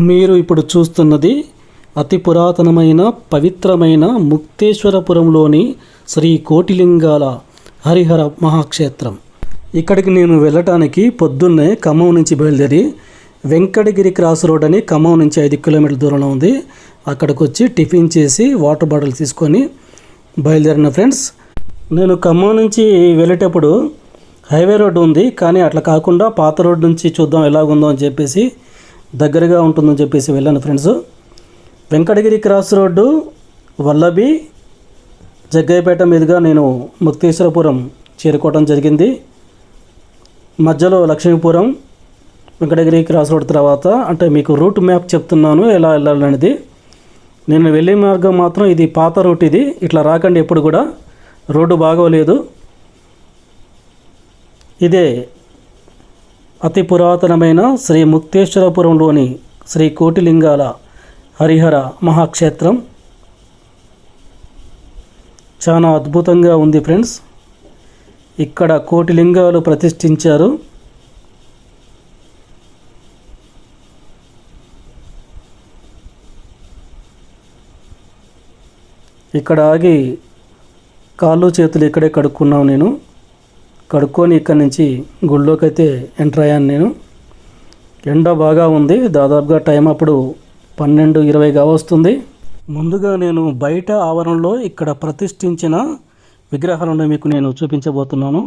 మీరు ఇప్పుడు చూస్తున్నది అతి పురాతనమైన పవిత్రమైన ముక్తేశ్వరపురంలోని శ్రీ కోటిలింగాల హరిహర మహాక్షేత్రం. ఇక్కడికి నేను వెళ్ళటానికి పొద్దున్నే ఖమ్మం నుంచి బయలుదేరి వెంకటగిరి క్రాస్ రోడ్ అని ఖమ్మం నుంచి 5 కిలోమీటర్ల దూరంలో ఉంది. అక్కడికి వచ్చి టిఫిన్ చేసి వాటర్ బాటిల్ తీసుకొని బయలుదేరిన ఫ్రెండ్స్. నేను ఖమ్మం నుంచి వెళ్ళేటప్పుడు హైవే రోడ్డు ఉంది, కానీ అట్లా కాకుండా పాత రోడ్డు నుంచి చూద్దాం ఎలాగుందో అని చెప్పేసి దగ్గరగా ఉంటుందని చెప్పేసి వెళ్ళాను friends. Venkatagiri cross road Vallabhi Jaggayyapeta మీదుగా నేను ముక్తేశ్వరపురం చేరుకోవడం జరిగింది. మధ్యలో లక్ష్మీపురం వెంకటగిరి క్రాస్ రోడ్ తర్వాత అంటే మీకు రూట్ మ్యాప్ చెప్తున్నాను ఎలా వెళ్ళాలనేది. నేను వెళ్ళే మార్గం మాత్రం ఇది పాత రూట్, ఇది ఇట్లా రాకండి ఎప్పుడు కూడా, రోడ్డు బాగోలేదు. ఇదే అతి పురాతనమైన శ్రీ ముక్తేశ్వరపురంలోని శ్రీ కోటిలింగాల హరిహర మహాక్షేత్రం. చాలా అద్భుతంగా ఉంది ఫ్రెండ్స్. ఇక్కడ కోటిలింగాలు ప్రతిష్ఠించారు. ఇక్కడ ఆగి కాళ్ళు చేతులు ఇక్కడే కడుక్కున్నాను. నేను కడుక్కొని ఇక్కడి నుంచి గుళ్ళోకి అయితే ఎంటర్ అయ్యాను. నేను ఎండ బాగా ఉంది, దాదాపుగా టైం అప్పుడు 12:20గా వస్తుంది. ముందుగా నేను బయట ఆవరణలో ఇక్కడ ప్రతిష్ఠించిన విగ్రహాలను మీకు నేను చూపించబోతున్నాను.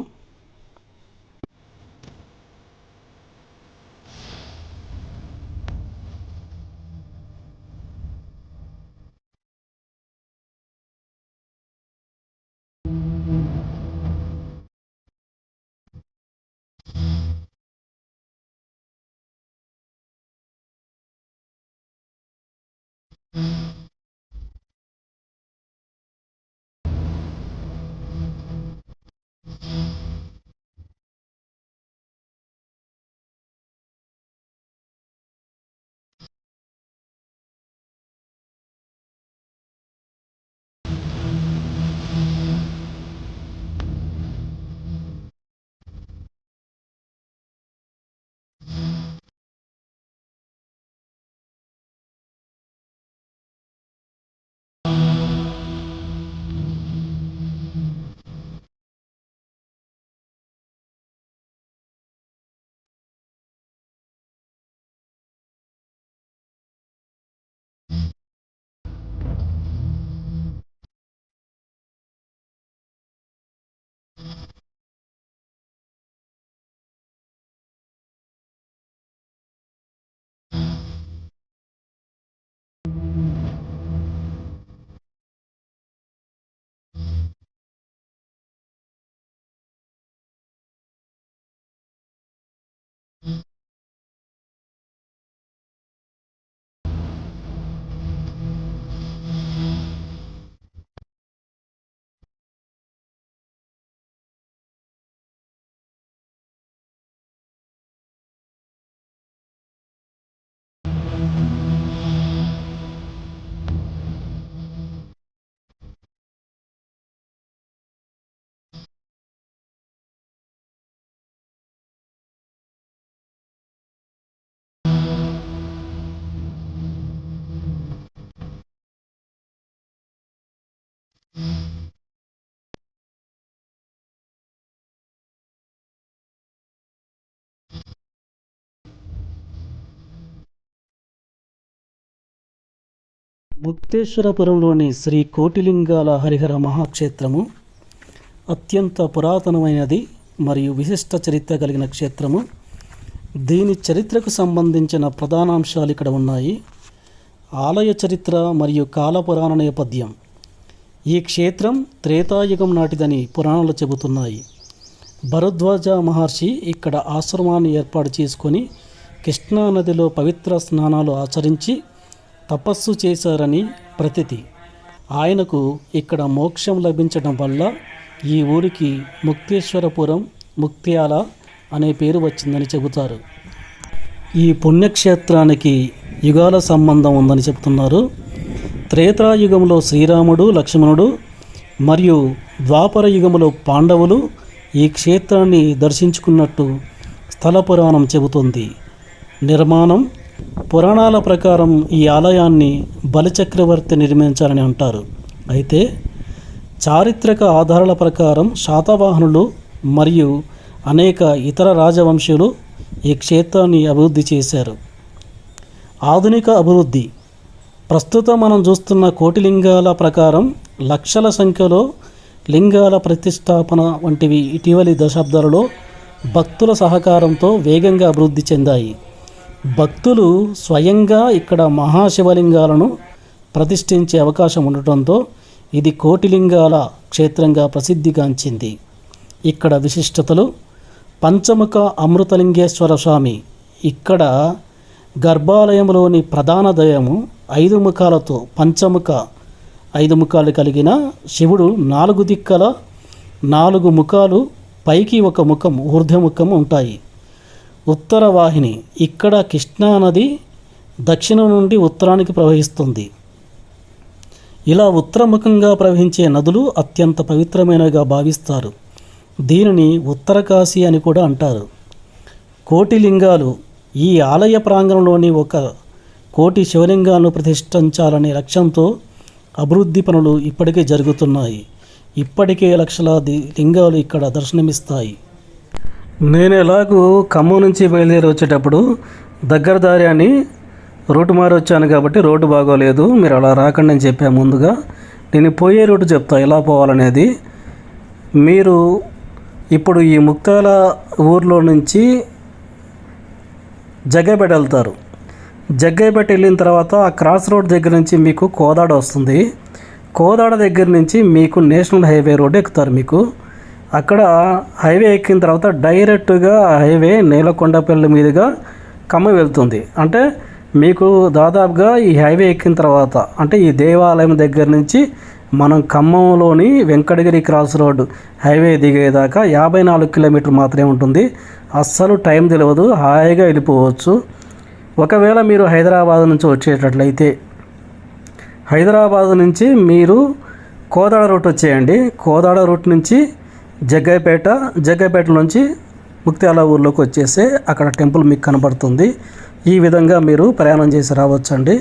ముక్తేశ్వరపురంలోని శ్రీ కోటిలింగాల హరిహర మహాక్షేత్రము అత్యంత పురాతనమైనది మరియు విశిష్ట చరిత్ర కలిగిన క్షేత్రము. దీని చరిత్రకు సంబంధించిన ప్రధానాంశాలు ఇక్కడ ఉన్నాయి. ఆలయ చరిత్ర మరియు కాలపురాణ నేపథ్యం. ఈ క్షేత్రం త్రేతాయుగం నాటిదని పురాణాలు చెబుతున్నాయి. భరద్వాజ మహర్షి ఇక్కడ ఆశ్రమాన్ని ఏర్పాటు చేసుకొని కృష్ణానదిలో పవిత్ర స్నానాలు ఆచరించి తపస్సు చేశారని ప్రతీతి. ఆయనకు ఇక్కడ మోక్షం లభించడం వల్ల ఈ ఊరికి ముక్తేశ్వరపురం, ముక్త్యాల అనే పేరు వచ్చిందని చెబుతారు. ఈ పుణ్యక్షేత్రానికి యుగాల సంబంధం ఉందని చెబుతున్నారు. త్రేతాయుగంలో శ్రీరాముడు, లక్ష్మణుడు మరియు ద్వాపర యుగంలో పాండవులు ఈ క్షేత్రాన్ని దర్శించుకున్నట్టు స్థల పురాణం చెబుతుంది. నిర్మాణం పురాణాల ప్రకారం ఈ ఆలయాన్ని బలిచక్రవర్తి నిర్మించాలని అంటారు. అయితే చారిత్రక ఆధారాల ప్రకారం శాతవాహనులు మరియు అనేక ఇతర రాజవంశీయులు ఈ క్షేత్రాన్ని అభివృద్ధి చేశారు. ఆధునిక అభివృద్ధి. ప్రస్తుతం మనం చూస్తున్న కోటిలింగాల ప్రకారం లక్షల సంఖ్యలో లింగాల ప్రతిష్టాపన వంటివి ఇటీవలి దశాబ్దాలలో భక్తుల సహకారంతో వేగంగా అభివృద్ధి చెందాయి. భక్తులు స్వయంగా ఇక్కడ మహాశివలింగాలను ప్రతిష్ఠించే అవకాశం ఉండటంతో ఇది కోటిలింగాల క్షేత్రంగా ప్రసిద్ధిగాంచింది. ఇక్కడ విశిష్టతలు: పంచముఖ అమృతలింగేశ్వర స్వామి. ఇక్కడ గర్భాలయంలోని ప్రధాన దైవము 5 ముఖాలతో పంచముఖ 5 ముఖాలు కలిగిన శివుడు 4 దిక్కల 4 ముఖాలు, పైకి 1 ముఖం ఊర్ధ్వముఖం ఉంటాయి. ఉత్తర వాహిని. ఇక్కడ కృష్ణానది దక్షిణం నుండి ఉత్తరానికి ప్రవహిస్తుంది. ఇలా ఉత్తరముఖంగా ప్రవహించే నదులు అత్యంత పవిత్రమైనవిగా భావిస్తారు. దీనిని ఉత్తరకాశీ అని కూడా అంటారు. కోటిలింగాలు. ఈ ఆలయ ప్రాంగణంలోని 1 కోటి శివలింగాలను ప్రతిష్ఠించాలనే లక్ష్యంతో అభివృద్ధి పనులు ఇప్పటికే జరుగుతున్నాయి. ఇప్పటికే లక్షలాది లింగాలు ఇక్కడ దర్శనమిస్తాయి. నేను ఎలాగూ ఖమ్మం నుంచి బయలుదేరి వచ్చేటప్పుడు దగ్గర దారి అని రూటు మారి వచ్చాను కాబట్టి రోడ్డు బాగోలేదు, మీరు అలా రాకండి అని చెప్పాను. ముందుగా నేను పోయే రూటు చెప్తా ఎలా పోవాలనేది. మీరు ఇప్పుడు ఈ ముక్తాల ఊర్లో నుంచి జగ్గైపేట వెళ్తారు. జగ్గైపేట వెళ్ళిన తర్వాత ఆ క్రాస్ రోడ్ దగ్గర నుంచి మీకు కోదాడ వస్తుంది. కోదాడ దగ్గర నుంచి మీకు నేషనల్ హైవే రోడ్ ఎక్కుతారు. మీకు అక్కడ హైవే ఎక్కిన తర్వాత డైరెక్ట్గా హైవే నేలకొండపల్లి మీదుగా ఖమ్మం వెళ్తుంది. అంటే మీకు దాదాపుగా ఈ హైవే ఎక్కిన తర్వాత, అంటే ఈ దేవాలయం దగ్గర నుంచి మనం ఖమ్మంలోని వెంకటగిరి క్రాస్ రోడ్ హైవే దిగేదాకా 54 కిలోమీటర్లు మాత్రమే ఉంటుంది. అస్సలు టైం తెలియదు, హాయిగా వెళ్ళిపోవచ్చు. ఒకవేళ మీరు హైదరాబాద్ నుంచి వచ్చేటట్లయితే హైదరాబాద్ నుంచి మీరు కోదాడ రూట్ వచ్చేయండి. కోదాడ రూట్ నుంచి జగ్గైపేట నుంచి ముక్త్యాల ఊర్లోకి వచ్చేస్తే అక్కడ టెంపుల్ మీకు కనబడుతుంది. ఈ విధంగా మీరు ప్రయాణం చేసి రావచ్చండి.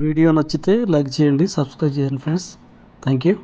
వీడియో నచ్చితే లైక్ చేయండి, సబ్స్క్రైబ్ చేయండి ఫ్రెండ్స్. Thank you.